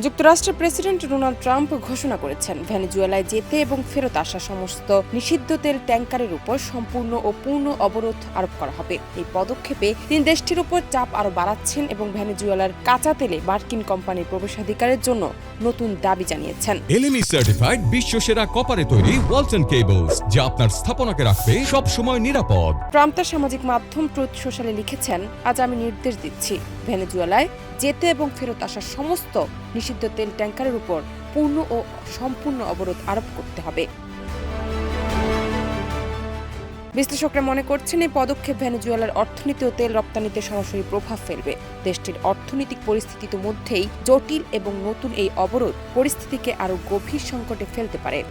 যুক্তরাষ্ট্রের president Donald Trump ঘোষণা করেছেন, ভেনেজুয়েলায় যেতে এবং ফেরত আসা সমস্ত নিষিদ্ধ তেল ট্যাংকারের উপর সম্পূর্ণ ও পূর্ণ অবরোধ আরোপ করা হবে। এই পদক্ষেপে তিনি দেশটির উপর চাপ আরও বাড়াচ্ছেন এবং ভেনেজুয়েলার কাঁচা তেলে মার্কিন কোম্পানির প্রবেশাধিকারের জন্য নতুন দাবি জানিয়েছেন। এলএমই সার্টিফাইড বিশ্বসেরা কপারে তৈরি ওয়ালটন কেবলস, যা আপনার স্থাপনাকে রাখবে সব সময় নিরাপদ। ট্রাম্প তার সামাজিক মাধ্যম ট্রুথ সোশ্যালে লিখেছেন, আজ আমি নির্দেশ দিচ্ছি, ভেনেজুয়েলায় যেতে এবং ফেরত আসা সমস্ত নিষিদ্ধ তেল ট্যাংকারের উপর পূর্ণ ও সম্পূর্ণ অবরোধ আরোপ করতে হবে। বিশ্লেষকরা মনে করছেন, এই পদক্ষেপ ভেনেজুয়েলার অর্থনীতি ও তেল রপ্তানিতে সরাসরি প্রভাব ফেলবে। দেশটির অর্থনৈতিক পরিস্থিতি তো মধ্যেই জটিল এবং নতুন এই অবরোধ পরিস্থিতিকে আরও গভীর সংকটে ফেলতে পারে।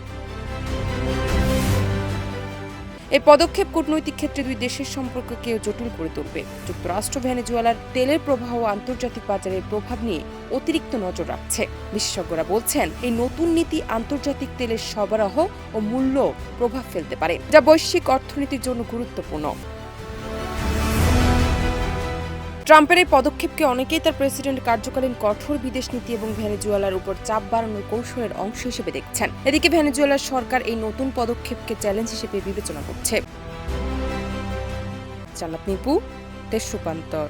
এই পদক্ষেপ কূটনৈতিক ক্ষেত্রে দুই দেশের সম্পর্ককেও জটিল করে তুলবে। যুক্তরাষ্ট্র ভেনেজুয়েলার তেলের প্রবাহ ও আন্তর্জাতিক বাজারের প্রভাব নিয়ে অতিরিক্ত নজর রাখছে। বিশেষজ্ঞরা বলছেন, এই নতুন নীতি আন্তর্জাতিক তেলের সরবরাহ ও মূল্য প্রভাব ফেলতে পারে, যা বৈশ্বিক অর্থনীতির জন্য গুরুত্বপূর্ণ। ট্রাম্পের এই পদক্ষেপকে অনেকেই তার প্রেসিডেন্ট কার্যকালীন কঠোর বিদেশ নীতি এবং ভেনেজুয়েলার উপর চাপ বাড়ানোর কৌশলের অংশ হিসেবে দেখছেন। এদিকে ভেনেজুয়েলার সরকার এই নতুন পদক্ষেপকে চ্যালেঞ্জ হিসেবে বিবেচনা করছে। জান্নাত নিপু, দেশ রূপান্তর।